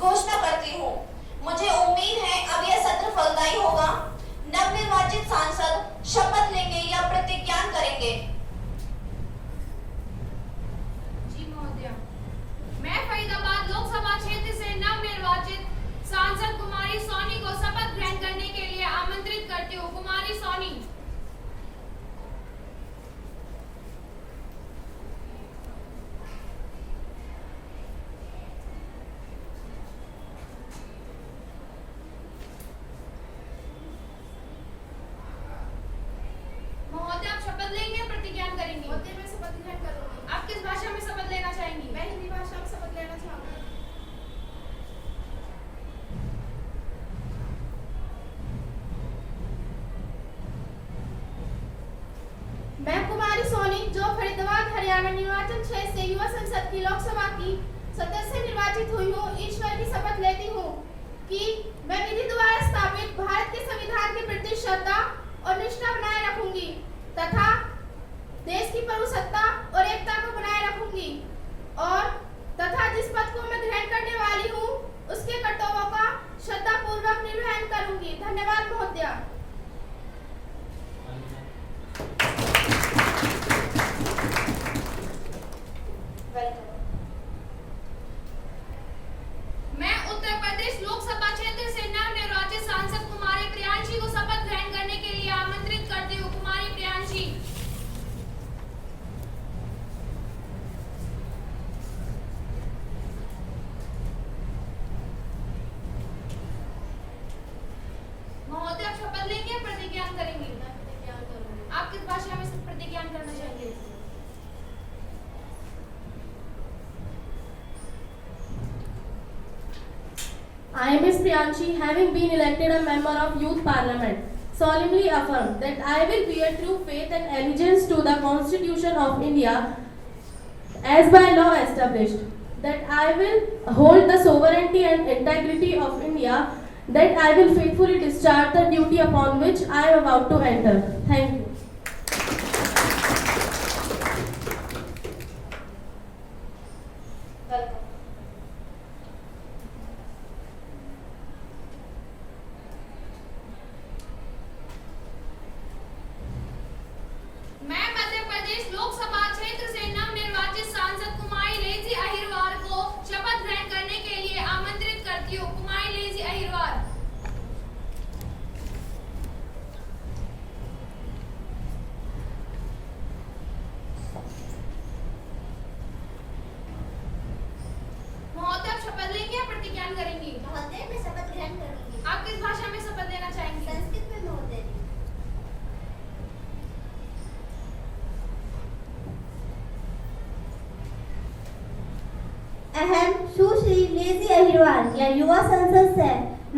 घोषणा करती हूँ। मुझे उम्मीद है अब यह सत्र फलदायी होगा। नवनिर्वाचित सांसद शपथ लेंगे या प्रतिज्ञान करेंगे? जी महोदया, मैं फरीदाबाद लोकसभा क्षेत्र से नवनिर्वाचित सांसद कुमारी सोनी को शपथ ग्रहण करने के लिए आमंत्रित करती हूँ। कुमारी सोनी। महोदय, आप शपथ लेंगे, प्रतिज्ञान करेंगे? महोदय, मैं शपथ ग्रहण करूंगी। आप किस भाषा में शपथ लेना चाहेंगी? मैं हिंदी भाषा में शपथ लेना चाहूंगी। मैं कुमारी सोनी, जो फरीदाबाद हरियाणा निर्वाचन क्षेत्र से युवा संसद की लोकसभा की सदस्य निर्वाचित हुई हूँ, ईश्वर की शपथ लेती हूँ कि मैं विधि द्वारा स्थापित भारत के संविधान के प्रति श्रद्धा और निष्ठा बनाए रखूंगी तथा देश की प्रभुसत्ता और एकता को बनाए रखूंगी और तथा जिस पद को मैं ग्रहण करने वाली हूँ उसके कर्तव्यों का श्रद्धापूर्वक निर्वहन करूंगी। धन्यवाद महोदया। मैं उत्तर प्रदेश लोकसभा क्षेत्र से नवनिर्वाचित सांसद कुमारी प्रियांशी को शपथ ग्रहण करने के लिए आमंत्रित करती हूँ। कुमारी प्रियांशी। महोदय, आप शपथ लेंगे, प्रतिज्ञान करेंगे? मैं प्रतिज्ञान करूंगी। आप किस भाषा में प्रतिज्ञान करना चाहेंगे? I, Ms. Priyanshi, having been elected a member of Youth Parliament, solemnly affirm that I will bear true faith and allegiance to the Constitution of India as by law established, that I will hold the sovereignty and integrity of India, that I will faithfully discharge the duty upon which I am about to enter. Thank you. मैं मध्य प्रदेश लोकसभा क्षेत्र से नवनिर्वाचित सांसद कुमारी lazy Ahirwar को शपथ ग्रहण करने के लिए आमंत्रित करती हूँ। कुमारी लेजी अहिरवार। महोदय, आप शपथ लेंगे या प्रतिज्ञान करेंगी? महोदय, मैं शपथ ग्रहण करूंगी। आप किस भाषा में शपथ लेना चाहेंगी? संस्कृत में महोदय। अहम सुश्री लेजी अहिरवार या युवा संसद से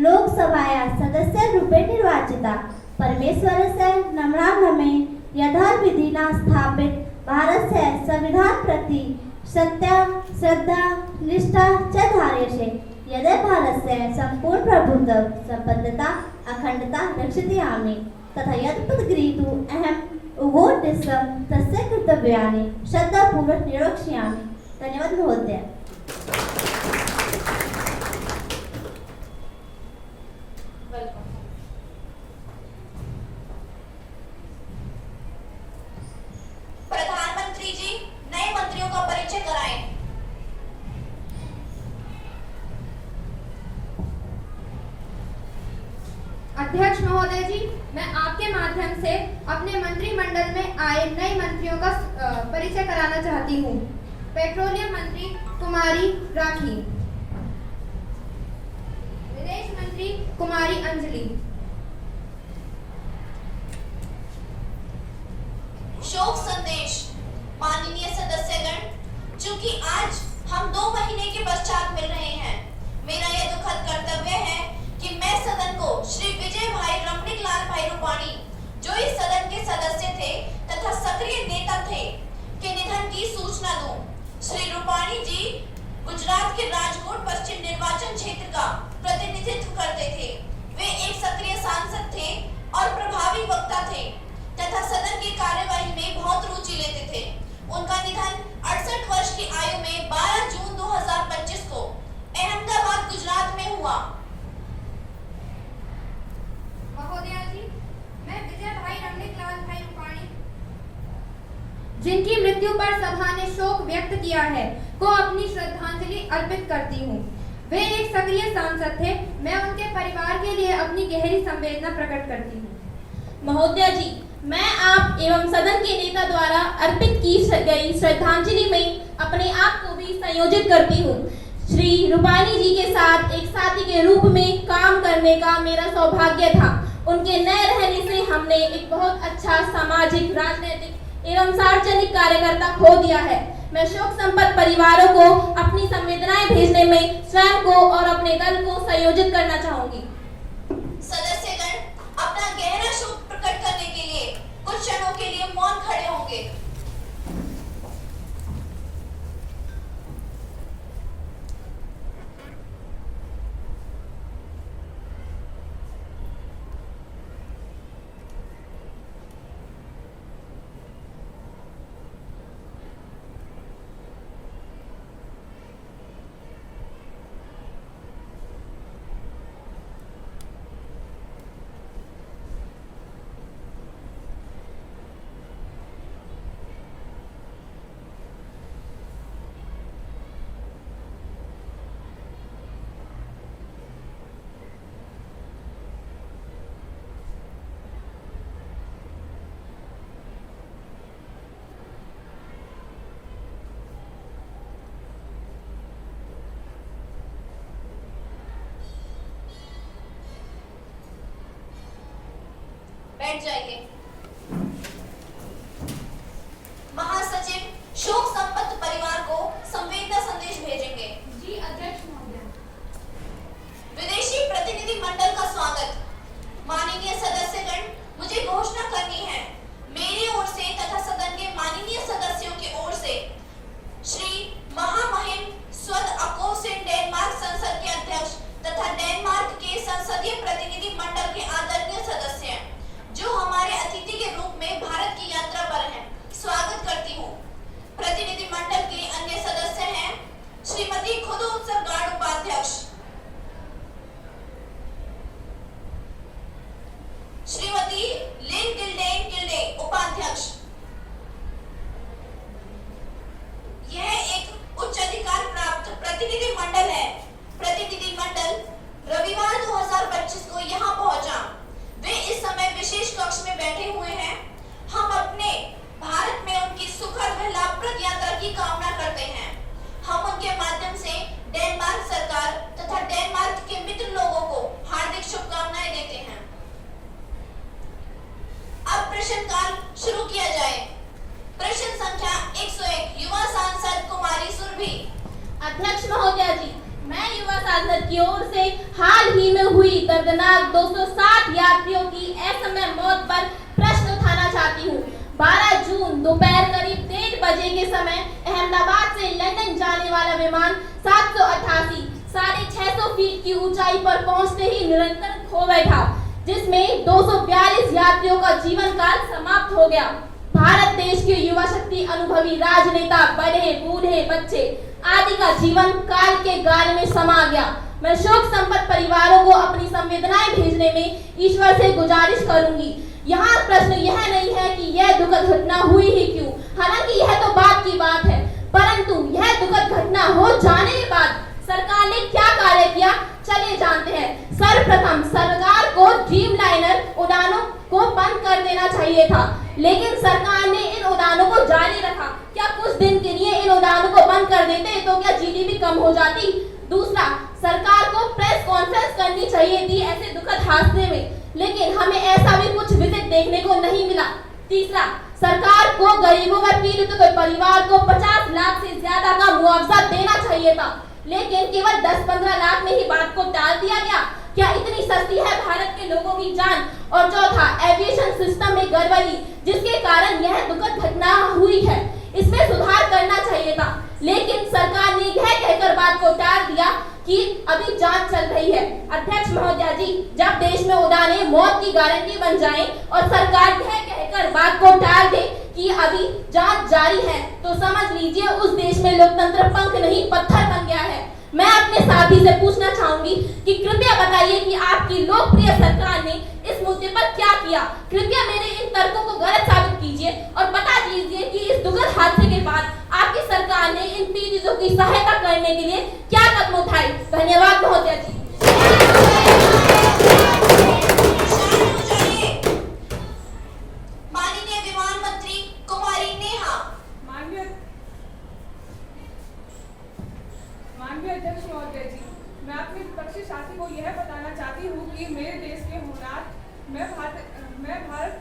लोकसभाया सदस्य रूपे निर्वाचिता परमेश्वर से नम्रान में यथार्थ विधिना स्थापित भारत से संविधान प्रति सत्य श्रद्धा निष्ठा च धार्य से यदि भारत से संपूर्ण प्रभुत्व संबद्धता अखंडता रक्षितयामि तथा यद गृहीतु अहम उभोर्दिशं तस्य कर्तव्यानि श्रद्धापूर्वक निर्वक्ष्यामि। धन्यवाद महोदय। प्रधानमंत्री जी, नए मंत्रियों का परिचय कराएं। अध्यक्ष महोदय जी, मैं आपके माध्यम से अपने मंत्रिमंडल में आए नए मंत्रियों का परिचय कराना चाहती हूँ। पेट्रोलियम मंत्री कुमारी राखी, विदेश मंत्री कुमारी अंजलि, शोक संदेश। माननीय सदस्यगण, चूंकि आज हम 2 महीने के पश्चात मिल रहे हैं, मेरा यह दुखद कर्तव्य है कि मैं सदन को श्री विजय भाई रमणीक लाल भाई रूपाणी, जो इस सदन के सदस्य थे तथा सक्रिय नेता थे, के निधन की सूचना दूं। श्री रूपाणी जी गुजरात के राजकोट पश्चिम निर्वाचन क्षेत्र का प्रतिनिधित्व करते थे। वे एक सक्रिय सांसद थे और प्रभावी वक्ता थे तथा सदन की कार्यवाही में बहुत रुचि लेते थे। उनका निधन 68 वर्ष की आयु में 12 जून 2025 को अहमदाबाद गुजरात हुआ? महोदया जी, मैं विजय भाई रमणीक लाल भाई रूपाणी, जिनकी मृत्यु पर सभा ने शोक व्यक्त किया है, को अपनी श्रद्धांजलि अर्पित करती हूँ। वे एक सक्रिय सांसद थे। मैं उनके परिवार के लिए अपनी गहरी संवेदना प्रकट करती हूँ। महोदया जी, मैं आप एवं सदन के नेता द्वारा अर्पित की गई श्रद्धांजलि में अपने आप को भी संयोजित करती हूँ। श्री रूपाणी जी के साथ एक साथी के रूप में काम करने का मेरा सौभाग्य था। उनके न रहने से हमने एक बहुत अच्छा सामाजिक, राजनीतिक एवं सार्वजनिक कार्यकर्ता खो दिया है। मैं शोक संपन्न परिवारों को अपनी संवेदनाएं भेजने में स्वयं को और अपने दल को संयोजित करना चाहूंगी। सदस्यगण अपना गहरा शोक प्रकट करने के लिए कुछ क्षणों के लिए मौन खड़े होंगे। बैठ जाइए। महासचिव शोक संपन्न परिवार को संवेदना संदेश भेजेंगे। जी अध्यक्ष महोदया। विदेशी प्रतिनिधि मंडल का स्वागत। माननीय सदस्यगण, मुझे घोषणा करनी है। मेरी ओर से तथा सदन के माननीय सदस्यों की ओर से श्री महामहिम स्वद अकोसेन डेनमार्क संसद के अध्यक्ष तथा डेनमार्क के संसदीय प्रतिनिधि मंडल के आदरणीय सदस्य जो हमारे अतिथि के रूप में भारत की यात्रा पर हैं, स्वागत करती हूँ। प्रतिनिधि मंडल के अन्य सदस्य हैं श्रीमती खुद उत्सव गार्ड उपाध्यक्ष, श्रीमती लिन टिल्डे उपाध्यक्ष। यह एक उच्च अधिकार प्राप्त प्रतिनिधि मंडल है। प्रतिनिधि मंडल रविवार 2025 को यहाँ पहुंचा। वे इस समय विशेष कक्ष में बैठे हुए हैं। हम अपने भारत में उनकी सुखद व लाभप्रद यात्रा की कामना करते हैं। हम उनके माध्यम से डेनमार्क सरकार तथा डेनमार्क के मित्र लोगों को हार्दिक शुभकामनाएं देते हैं। अब प्रश्न काल शुरू किया जाए। प्रश्न संख्या 101 युवा सांसद कुमारी सुरभि। अध्यक्ष महोदया जी, मैं युवा सांसद की ओर से हाल ही में हुई दर्दनाक 260 यात्रियों की असमय मौत पर प्रश्न उठाना चाहती हूँ। 12 जून दोपहर करीब 1:30 बजे के समय अहमदाबाद से लंदन जाने वाला विमान 788 650 फीट की ऊंचाई पर पहुंचते ही निरंतर खो बैठा, जिसमें 242 यात्रियों का जीवन काल समाप्त हो गया। भारत देश के युवा शक्ति, अनुभवी राजनेता, बड़े बूढ़े बच्चे आदि का जीवन काल के गाल में समा गया। मैं शोक संपन्न परिवारों को अपनी संवेदनाएं भेजने में ईश्वर से गुजारिश करूंगी। यहाँ प्रश्न यह नहीं है कि यह दुखद घटना हुई ही क्यों, हालांकि यह तो बात की बात है, परंतु यह दुखद घटना हो जाने के बाद सरकार ने क्या कार्य किया, चलिए जानते हैं। सर्वप्रथम सरकार को ड्रीमलाइनर उड़ानों को बंद कर देना चाहिए था, लेकिन सरकार ने इन उड़ानों को जारी रखा। क्या कुछ दिन के लिए इन उड़ानों को बंद कर देते तो क्या जीडीपी कम हो जाती? दूसरा, सरकार को प्रेस कॉन्फ्रेंस करनी चाहिए थी ऐसे दुखद हादसे में, लेकिन हमें ऐसा भी कुछ विजिट देखने को नहीं मिला। तीसरा, सरकार को गरीबों व पीड़ितों के परिवार को 50 लाख से ज्यादा का मुआवजा देना चाहिए था, लेकिन केवल 10-15 लाख में ही बात को टाल दिया गया। क्या इतनी सस्ती है भारत के लोगों की जान? और चौथा, एविएशन सिस्टम में गड़बड़ी, जिसके कारण यह दुखद घटना हुई है, इसमें सुधार करना चाहिए था, लेकिन सरकार ने यह कहकर बात को टाल दिया कि अभी जांच चल रही है। अध्यक्ष महोदया जी, जब देश में उड़ानें मौत की गारंटी बन जाएं और सरकार यह कहकर बात को टाल दे कि अभी जांच जारी है, तो समझ लीजिए उस देश में लोकतंत्र पंख नहीं पत्थर बन गया है। मैं अपने साथी से पूछना चाहूंगी कि कृपया बताइए कि आपकी लोकप्रिय सरकार ने इस मुद्दे पर क्या किया। कृपया मेरे इन तर्कों को गलत साबित कीजिए और बता दीजिए कि इस दुखद हादसे के बाद आपकी सरकार ने इन पीड़ितों की सहायता करने के लिए क्या कदम उठाए। धन्यवाद महोदय जी। माननीय विमान मंत्री कुमारी नेहा। माननीय अध्यक्ष महोदय जी, मैं अपने विपक्षी साथी को यह बताना चाहती हूँ कि मेरे देश के होनहार मैं भारत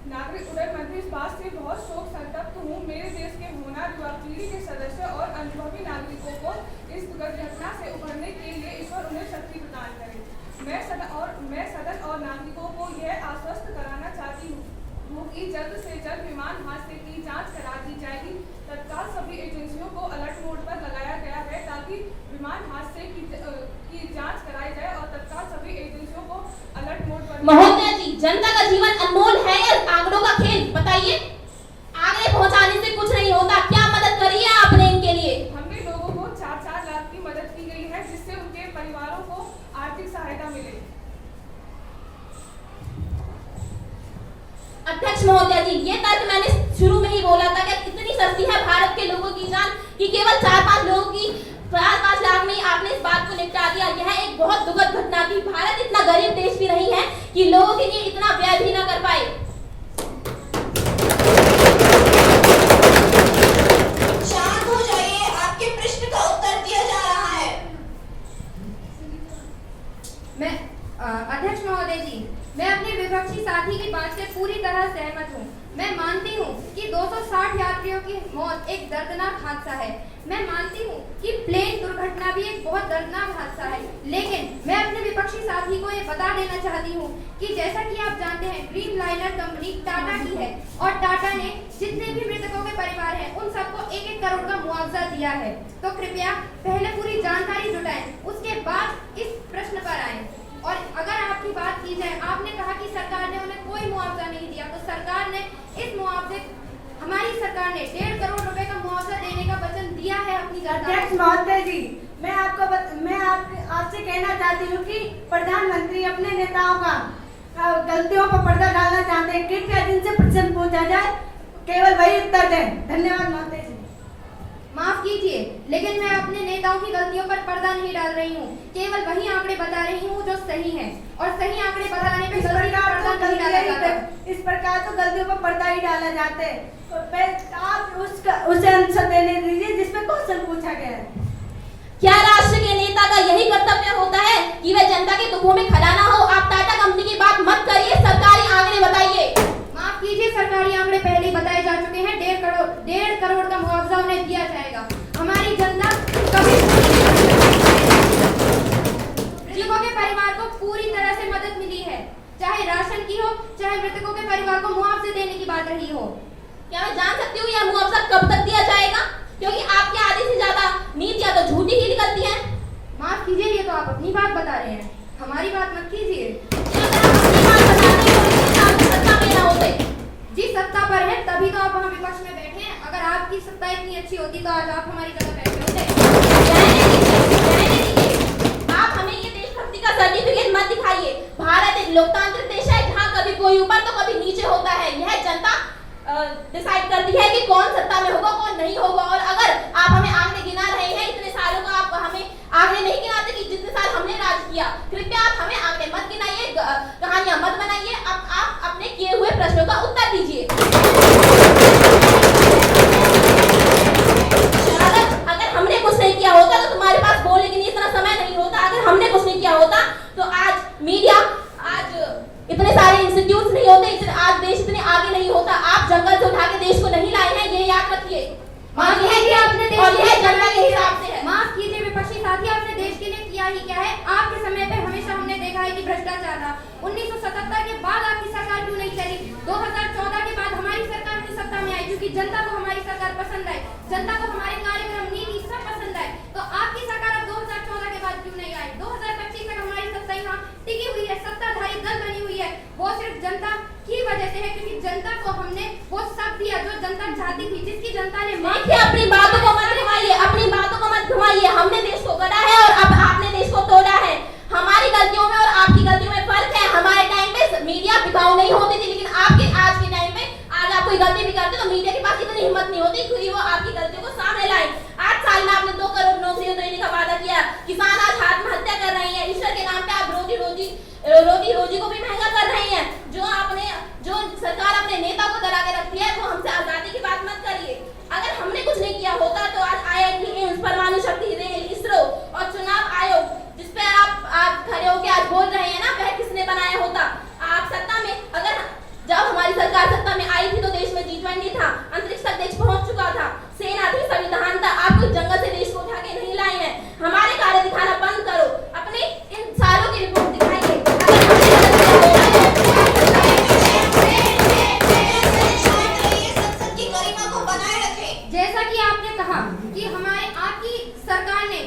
नागरिक उड्डयन मंत्री इस बात से बहुत शोक संतप्त हूँ। मेरे देश के होनहार युवा पीढ़ी के सदस्य और अनुभवी नागरिकों को इस दुखद घटना से उभरने के लिए ईश्वर उन्हें शक्ति प्रदान करे। मैं सदन और नागरिकों को यह आश्वस्त कराना चाहती हूँ कि जल्द से जल्द विमान हादसे की जांच करा दी जाएगी। तत्काल सभी एजेंसियों को अलर्ट मोड पर लगाया गया है ताकि विमान हादसे की जांच कराई जाए और तत्काल सभी एजेंसियों को अलर्ट मोड पर। महोदय जी, जनता का जीवन अनमोल है या आंकड़ों का खेल? बताइए। आगे पहुंचाने से कुछ नहीं होता, क्या मदद करी है आपने इनके लिए? हमने लोगों को 4-4 लाख की मदद की गई है जिससे उनके परिवारों को आर्थिक सहायता मिले। अध्यक्ष महोदय जी, ये तर्क मैंने शुरू में ही बोला था कि कितनी सस्ती है भारत के लोगों की जान कि केवल 4-5 लोगों की 4-5 लाख में ही आपने इस बात को निपटा दिया। यह एक बहुत दुखद घटना थी। भारत इतना गरीब देश भी नहीं है कि लोगों के लिए इतना व्यय भी न कर पाए। शांत हो जाइए, आपके प्रश्न का उत्तर दिया जा रहा है। मैं अध्यक्ष महोदय जी, मैं अपने विपक्षी साथी की बात से पूरी तरह सहमत हूँ। मैं मानती हूँ कि 260 यात्रियों की मौत एक दर्दनाक हादसा है। मैं मानती हूँ कि प्लेन दुर्घटना भी एक बहुत दर्दनाक हादसा है, लेकिन मैं अपने विपक्षी साथी को ये बता देना चाहती हूँ कि जैसा कि आप जानते हैं, ड्रीम लाइनर कंपनी टाटा की है और टाटा ने जितने भी मृतकों के परिवार हैं उन सबको 1-1 करोड़ का मुआवजा दिया है। तो कृपया पहले पूरी जानकारी जुटाएं, उसके बाद इस प्रश्न पर आएं। और अगर आपकी बात की जाए, आपने कहा कि सरकार ने उन्हें कोई मुआवजा नहीं दिया, तो सरकार ने इस मुआवजे हमारी सरकार ने 1.5 करोड़ रुपए का मुआवजा देने का वचन दिया है अपनी सरकार। अध्यक्ष महोदय जी, मैं आपसे कहना चाहती हूँ कि प्रधानमंत्री अपने नेताओं का गलतियों पर पर्दा डालना चाहते हैं। कृपया जिनसे प्रश्न पूछा जाए केवल वही उत्तर दें। धन्यवाद महोदय जी। माफ कीजिए, लेकिन मैं अपने नेताओं की गलतियों पर पर्दा नहीं डाल रही हूँ, केवल वही आंकड़े बता रही हूँ जो सही हैं और सही आंकड़े बताने पे गलती पर पर्दा नहीं डाला जाता। इस प्रकार तो गलतियों पर पर्दा ही डाला जाता है। तो आप उसे आंसर देने दीजिए जिसमें क्वेश्चन पूछा गया है। क्या राष्ट्र के नेता का यही कर्तव्य होता है कि वह जनता के दुखों में खड़ा ना हो? आप टाटा कंपनी की बात मत करिए, सरकारी आंकड़े बताइए। माफ कीजिए, सरकारी आंकड़े पहले ही बताए जा चुके हैं। 1.5 करोड़ का मुआवजा उन्हें दिया जाएगा। हमारी जनता कभी मृतकों के परिवार को पूरी तरह से मदद मिली है, चाहे राशन की हो चाहे मृतकों के परिवार को मुआवजे देने की बात रही हो। क्या मैं जान सकती हूँ यह मुआवजा कब तक दिया जाएगा? क्योंकि आपके आधे से ज्यादा नीतियां तो झूठी ही निकलती हैं। माफ कीजिए, ये तो आप अपनी बात बता रहे हैं, हमारी बात मत कीजिए। जी सत्ता पर है तभी तो आप वहाँ विपक्ष में बैठे हैं। अगर आपकी सत्ता इतनी अच्छी होती तो आज आप हमारी जगह बैठे होते। आप हमें ये देशभक्ति का सर्टिफिकेट मत दिखाइए। भारत एक लोकतांत्रिक देश है जहाँ कभी कोई ऊपर तो कभी नीचे होता है। यह जनता डिसाइड करती है कि कौन सत्ता में होगा कौन नहीं होगा। और अगर आप हमें आंकड़े गिना रहे हैं इतने सालों का, आप हमें आंकड़े नहीं गिनाते कि जितने साल हमने राज किया। कृपया आप हमें आंकड़े मत गिनाइए, कहानियां मत बनाइए। अब आप अपने किए हुए प्रश्नों का उत्तर दीजिए। अगर हमने कुछ नहीं किया होता तो तुम्हारे पास बोलने के लिए इतना समय नहीं होता। अगर हमने कुछ नहीं किया होता तो आज मीडिया, आज इतने सारे इंस्टीट्यूट नहीं होते, आज देश इतने आगे नहीं होता। आप जंगल से उठा के देश को नहीं लाए हैं, ये याद रखिए। माफ कीजिए, आपने देश और यह जनता के हिसाब से है। माफ कीजिए विपक्षी साथी, आपने देश के लिए किया ही क्या है? आपके समय पे हमेशा हमने देखा है कि भ्रष्टाचार रहा। 1977 के बाद आपकी सरकार क्यों नहीं चली? 2014 के बाद हमारी सरकार की सत्ता में आई क्योंकि जनता को हमारी सरकार पसंद आई, जनता को हमारे कार्यक्रम नीति सब पसंद आए। तो आपकी सरकार अब 2014 के बाद क्यों नहीं आई? 2025 तक हमारी सत्ता यहाँ टिकी हुई है, सत्ताधारी दल बनी हुई है। वो सिर्फ जनता की वजह से है क्योंकि जनता को हमने वो सब दिया जो जनता चाहती थी, जिसकी जनता ने मांग देखिए, अपनी बातों को मत घुमाइए, अपनी बातों को मत घुमाइए। हमने देश को गढ़ा है और अब आपने देश को तोड़ा है। हमारी गलतियों में और आपकी गलतियों में फर्क है। हमारे टाइम पे मीडिया बिकाऊ नहीं होती थी, लेकिन आपके आज के टाइम पे आज आप कोई गलती भी करते तो मीडिया के पास इतनी हिम्मत नहीं होती कि वो आपकी गलतियों को सामने लाए। 8 साल में आपने 2 करोड़ नौकरियां देने का वादा किया, किसान आज आत्महत्या कर रहे हैं, ईश्वर के नाम पे आप रोजी को भी महंगा कर रहे हैं। जो सरकार अपने नेता को डरा के रखती है, वो हमसे आजादी की बात मत करिए। अगर हमने कुछ नहीं किया होता तो आज IIT एम्स, परमाणु शक्ति, रेल, इसरो और चुनाव आयोग जिसपे आप खड़े होकर आज बोल रहे हैं ना, वह किसने बनाया होता? आप सत्ता में, अगर जब हमारी सरकार सत्ता में आई थी तो देश में G20 था, अंतरिक्ष तक देश पहुंच चुका था, सेना थी, संविधान था। आप कोई जंगल से देश को उठा के नहीं लाए हैं। हमारे कार्य दिखाना बंद करो, अपने इन सालों की रिपोर्ट दिखाइए। संसद की गरिमा को बनाए रखें। जैसा कि आपने कहा कि आपकी सरकार ने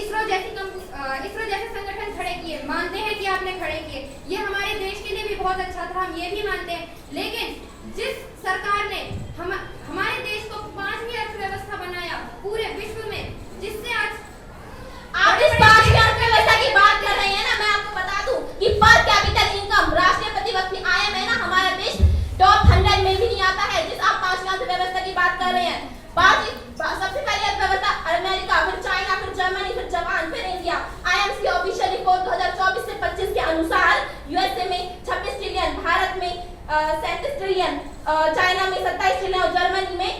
इसरो जैसे संगठन खड़े किए, मानते हैं कि आपने खड़े किए, ये हमारे देश के लिए भी बहुत अच्छा था, हम ये भी मानते हैं। लेकिन जिस सरकार ने हमारे देश को 5वीं अर्थव्यवस्था बनाया पूरे विश्व में, जिससे आज आप जिस 5वीं अर्थव्यवस्था की बात कर रहे हैं ना, मैं आपको बता दूं कि पर कैपिटल इनकम, राष्ट्रीय प्रतिवर्ती आय में ना हमारा देश टॉप 100 में भी नहीं आता है। जिस आप 5वीं अर्थव्यवस्था की बात कर रहे हैं, सबसे पहले अर्थव्यवस्था अमेरिका, फिर चाइना, फिर जर्मनी, फिर जापान, फिर इंडिया। IMF की ऑफिशियल रिपोर्ट 2024 से 25 के अनुसार USA में 26 ट्रिलियन, भारत में 37 ट्रिलियन, चाइना में 27 ट्रिलियन और जर्मनी में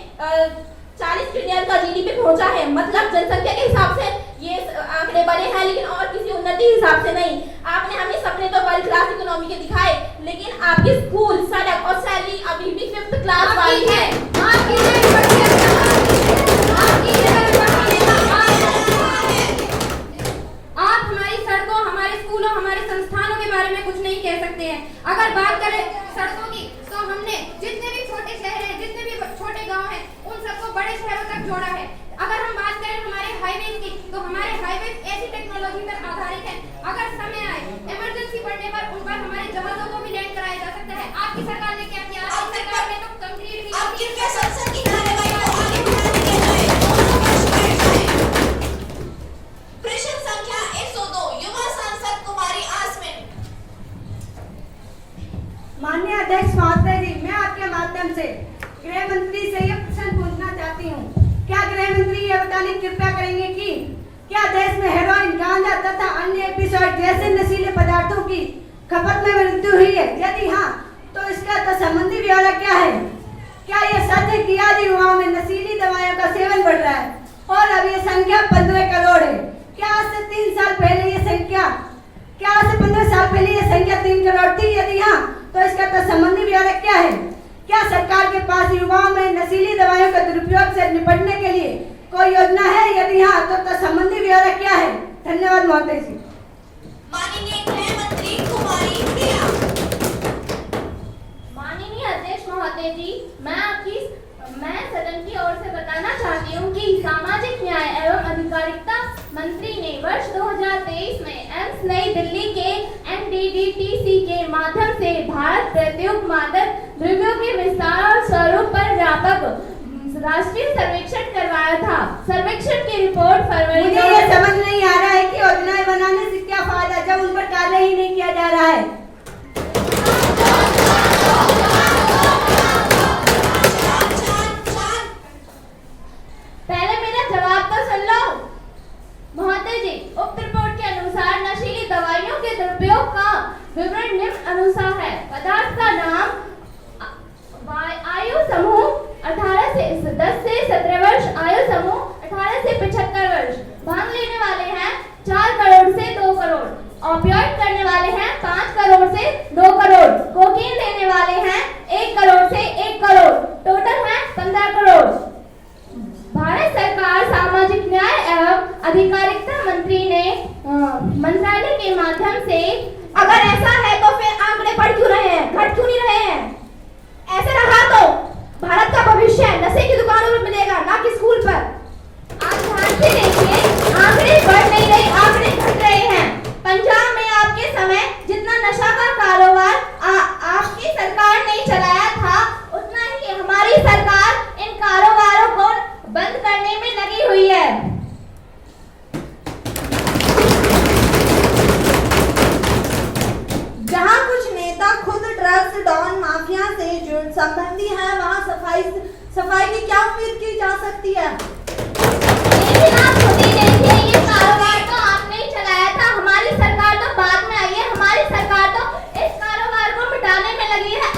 40 ट्रिलियन का GDP पहुंचा है। मतलब जनसंख्या के हिसाब से ये आंकड़े बड़े हैं, लेकिन और किसी उन्नति हिसाब से नहीं। आपने हमें सपने तो वर्ल्ड क्लास इकोनॉमी के दिखाए, लेकिन आपकी स्कूल, सड़क और सैलरी अभी भी 5th क्लास वाली है। आप हमारी सड़कों, हमारे स्कूलों, हमारे संस्थानों के बारे में कुछ नहीं कह सकते हैं। अगर बात करें सड़कों की, तो हमने जितने भी छोटे शहर हैं, जितने भी छोटे गांव हैं, उन सबको बड़े शहरों तक जोड़ा है। अगर हम बात करें हमारे हाईवेज की, तो हमारे हाईवेज ऐसी टेक्नोलॉजी पर आधारित है, अगर समय आए, इमरजेंसी पड़ने पर उन पर हमारे जहाजों को भी लैंड कराया जा सकता है। आपकी सरकार ने क्या किया? आपकी सरकार ने तो कंक्रीट भी अब कृपया संसद की कार्यवाही को आगे बढ़ाने के लिए प्रश्न संख्या 102 युवा सांसद कुमारी आसमिन। माननीय अध्यक्ष महोदय जी, मैं आपके माध्यम से गृह मंत्री से यह प्रश्न पूछना चाहती हूँ। क्या गृह मंत्री ये बताने कृपया करेंगे कि क्या देश में हेरोइन, गांजा तथा अन्य एपिसोड जैसे नशीले पदार्थों की खपत में वृद्धि हुई है? यदि हाँ, तो इसका तो संबंधी ब्यौरा क्या है? क्या यह सच है कि आज युवाओं में नशीली दवाइयों का सेवन बढ़ रहा है और अब ये संख्या 15 करोड़ है? क्या आज से 3 साल पहले ये संख्या 3 करोड़ थी? यदि हाँ, तो इसका तो संबंधी ब्यौरा क्या है? क्या सरकार के पास युवाओं में नशीली दवाइयों के दुरुपयोग से निपटने के लिए कोई योजना है? यदि हाँ, तो संबंधी ब्यौरा क्या है? धन्यवाद महोदय जी। माननीय गृह मंत्री कुमारी प्रिया। माननीय अध्यक्ष महोदय जी, मैं सदन की ओर से बताना चाहती हूँ कि सामाजिक न्याय एवं अधिकारिता मंत्री ने वर्ष 2023 में एम्स नई दिल्ली के NDDTC के माध्यम से भारत प्रत्युग मादक द्रव्यों के विस्तार और स्वरूप पर व्यापक राष्ट्रीय सर्वेक्षण करवाया था। सर्वेक्षण की रिपोर्ट फरवरी में। मुझे ये समझ नहीं आ रहा है कि योजनाएं बनाने से क्या फायदा जब उन पर कार्य ही नहीं किया जा रहा है। पहले मेरा जवाब तो सुन लो महोदय जी। उक्त रिपोर्ट के अनुसार नशीली दवाइयों के दुरुपयोग का विवरण निम्न अनुसार है। पदार्थ का नाम, आयु समूह 10 से 17 वर्ष, आयु समूह 18 से 75 वर्ष। भांग लेने वाले हैं 4 करोड़ से 2 करोड़, ऑपियोइड करने वाले हैं 5 करोड़ माफिया से जो संबंधी है वहाँ सफाई की क्या उम्मीद की जा सकती है? लेकिन आप खुद ही देखिए, ये कारोबार तो आपने ही चलाया था, हमारी सरकार तो बाद में आई है। हमारी सरकार तो इस कारोबार को मिटाने में लगी है